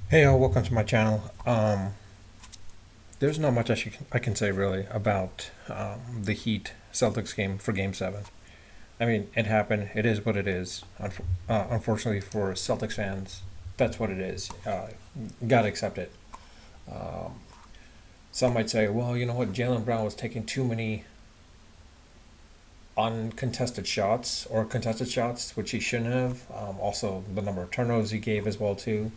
Hey, welcome to my channel. There's not much I can say really about the Heat Celtics game for Game 7. I mean, it happened. It is what it is. Unfortunately for Celtics fans, that's what it is. Gotta accept it. Um, some might say, well, you know what? Jalen Brown was taking too many uncontested shots or contested shots, which he shouldn't have. Also, the number of turnovers he gave as well too.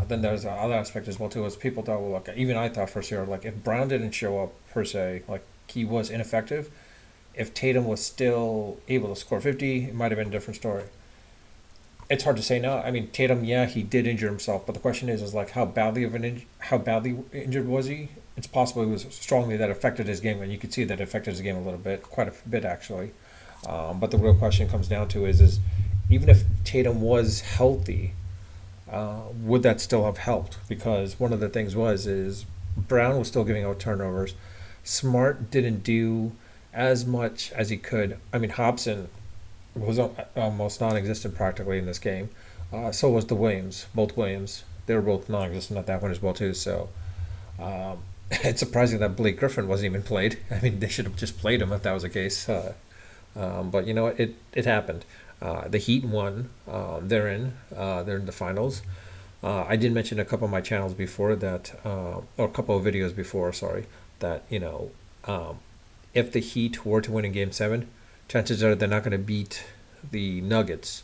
Then there's another aspect as well too, is people thought, well, like even I thought for sure, like if Brown didn't show up per se, like he was ineffective. If Tatum was still able to score 50, it might have been a different story. It's hard to say now. I mean, Tatum, yeah, he did injure himself, but the question is like how badly injured was he? It's possible it was strongly that affected his game, and you could see that it affected his game a little bit, quite a bit actually. But the real question comes down to is even if Tatum was healthy, would that still have helped? Because one of the things is Brown was still giving out turnovers. Smart didn't do as much as he could. I mean, Hobson was almost non-existent practically in this game. So was the Williams, both Williams. They were both non-existent at that point as well too. So it's surprising that Blake Griffin wasn't even played. I mean, they should have just played him if that was the case. But you know what? It happened. The Heat won. They're in. They're in the finals. I did mention a couple of my channels before that, or a couple of videos before. Sorry, that if the Heat were to win in Game 7, chances are they're not going to beat the Nuggets.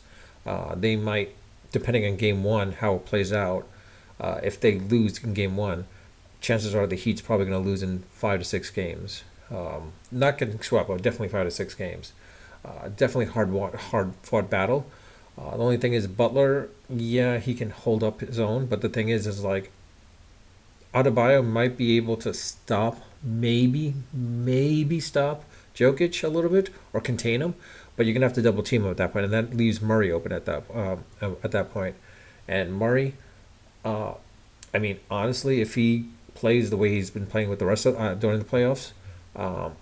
They might, depending on Game 1 how it plays out. If they lose in Game 1, chances are the Heat's probably going to lose in 5 to 6 games. Not getting swept, but definitely 5 to 6 games. Definitely hard fought battle. The only thing is Butler, yeah, he can hold up his own, but the thing is like Adebayo might be able to stop, maybe stop Jokic a little bit or contain him, but you're gonna have to double team him at that point, and that leaves Murray open at that point. And Murray, uh, I mean, honestly, if he plays the way he's been playing with the rest of during the playoffs, um,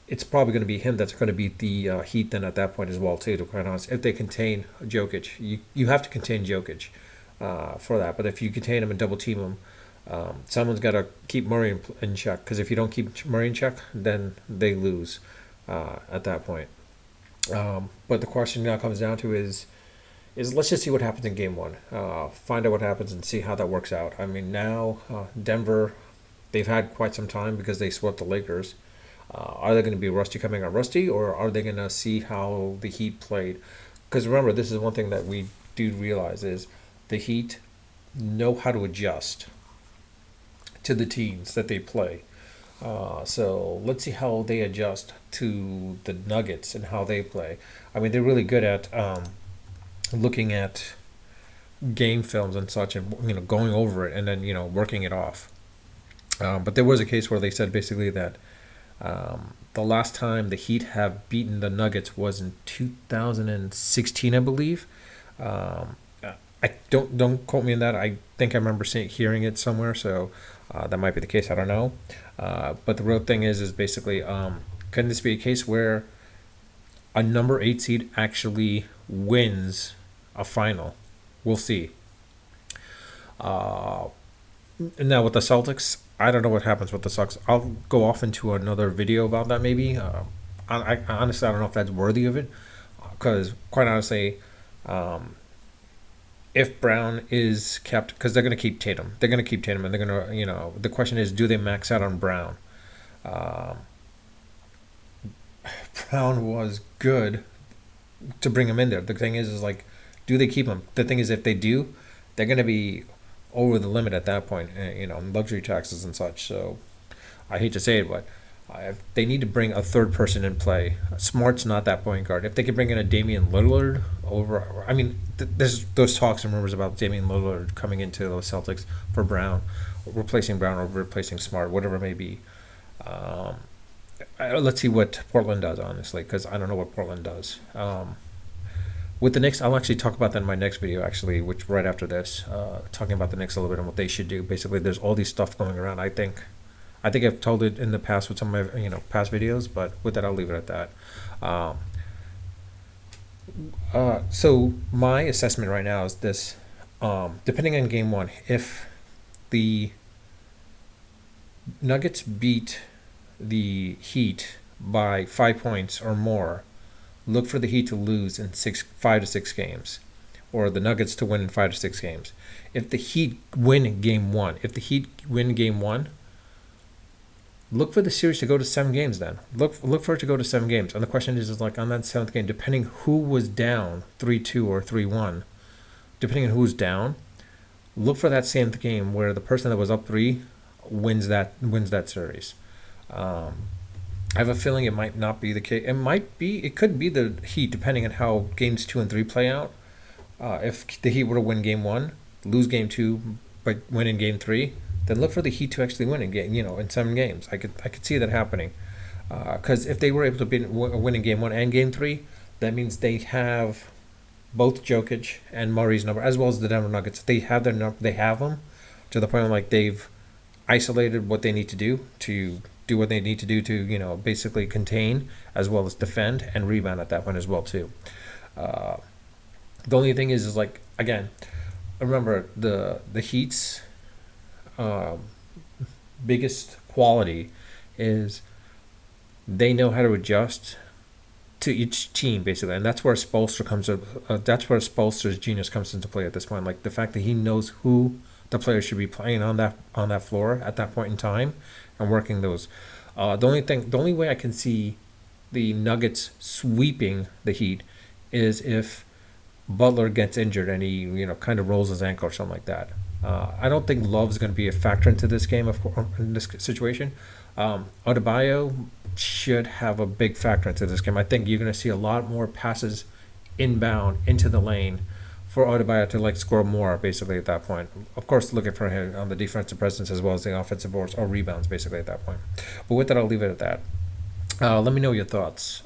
it's probably going to be him that's going to beat the Heat then at that point as well too. To be quite honest, if they contain Jokic, you have to contain Jokic for that. But if you contain him and double team him, someone's got to keep Murray in check. Because if you don't keep Murray in check, then they lose at that point. But the question now comes down to is let's just see what happens in Game 1. Find out what happens and see how that works out. I mean, now Denver, they've had quite some time because they swept the Lakers. Are they going to be rusty coming out rusty, or are they going to see how the Heat played? Because remember, this is one thing that we do realize is the Heat know how to adjust to the teams that they play. So let's see how they adjust to the Nuggets and how they play. I mean, they're really good at looking at game films and such, and going over it and then working it off. But there was a case where they said basically that the last time the Heat have beaten the Nuggets was in 2016, I believe. Um, I don't quote me on that. I think I remember hearing it somewhere, so that might be the case. I don't know. But the real thing is basically, can this be a case where a number 8 seed actually wins a final? We'll see. Uh, Now with the Celtics, I don't know what happens with the Celtics. I'll go off into another video about that maybe. I honestly I don't know if that's worthy of it, because quite honestly, um, if Brown is kept, because they're going to keep Tatum, and they're going to the question is, do they max out on Brown? Um, Brown was good to bring him in there. The thing is like, do they keep him? The thing is, if they do, they're going to be over the limit at that point, luxury taxes and such. So I hate to say it, but they need to bring a third person in play. Smart's not that point guard. If they could bring in a Damian Lillard over, I mean, there's those talks and rumors about Damian Lillard coming into the Celtics for Brown, replacing Brown or replacing Smart, whatever it may be. Um, let's see what Portland does, honestly, because I don't know what Portland does. With the Knicks, I'll actually talk about that in my next video, actually, which right after this, talking about the Knicks a little bit and what they should do. Basically, there's all these stuff going around. I think I've told it in the past with some of my past videos, but with that, I'll leave it at that. So my assessment right now is this: depending on game one, if the Nuggets beat the Heat by 5 points or more, look for the Heat to lose in 5 to 6 games, or the Nuggets to win in 5 to 6 games. If the Heat win game one, look for the series to go to 7 games. Then look for it to go to 7 games. And the question is like on that seventh game, depending who was down 3-2 or 3-1, depending on who's down, look for that seventh game where the person that was up 3 wins that series. I have a feeling it might not be the case. It could be the Heat, depending on how games 2 and 3 play out. If the Heat were to win game 1, lose game 2, but win in game 3, then look for the Heat to actually win in 7 games. I could see that happening. Because if they were able to win in game 1 and game 3, that means they have both Jokic and Murray's number, as well as the Denver Nuggets. They have their number. They have them to the point where like they've isolated what they need to do what they need to do to basically contain as well as defend and rebound at that point as well too. The only thing is like, again, remember the Heat's biggest quality is they know how to adjust to each team basically, and that's where Spoelstra's genius comes into play at this point. Like the fact that he knows who the players should be playing on that floor at that point in time and working those. The only way I can see the Nuggets sweeping the Heat is if Butler gets injured and he kind of rolls his ankle or something like that. I don't think Love's going to be a factor into this game, of course, in this situation. Adebayo should have a big factor into this game. I think you're going to see a lot more passes inbound into the lane for Adebayo to like score more basically at that point. Of course, looking for him on the defensive presence as well as the offensive boards or rebounds basically at that point. But with that, I'll leave it at that. Let me know your thoughts.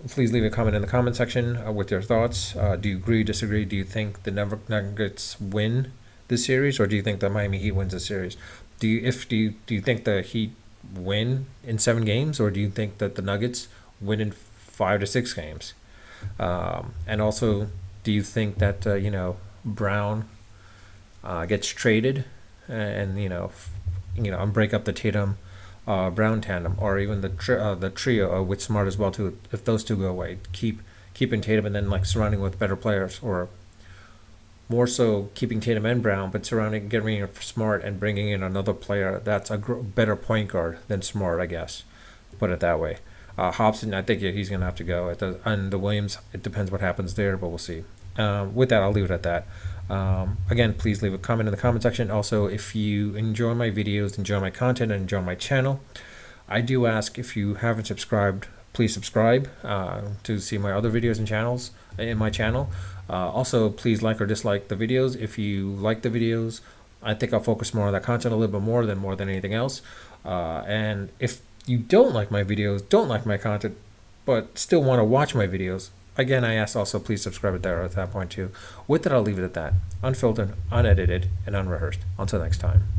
Please leave a comment in the comment section with your thoughts. Do you agree, disagree? Do you think the Nuggets win this series, or do you think the Miami Heat wins this series? Do you think the Heat win in 7 games, or do you think that the Nuggets win in 5 to 6 games? And also, do you think that Brown gets traded and break up the Tatum Brown tandem, or even the trio with Smart as well too? If those two go away, keeping Tatum and then like surrounding with better players, or more so keeping Tatum and Brown, but getting rid of Smart and bringing in another player that's a better point guard than Smart, I guess. Put it that way. Hobson, I think he's going to have to go. And the Williams, it depends what happens there, but we'll see. With that, I'll leave it at that. Again, please leave a comment in the comment section. Also, if you enjoy my videos, enjoy my content, and enjoy my channel, I do ask, if you haven't subscribed, please subscribe to see my other videos and channels in my channel. Also, please like or dislike the videos. If you like the videos, I think I'll focus more on that content a little bit more than anything else. And if you don't like my videos, don't like my content, but still want to watch my videos, again, I ask also please subscribe at that point too. With that, I'll leave it at that. Unfiltered, unedited, and unrehearsed. Until next time.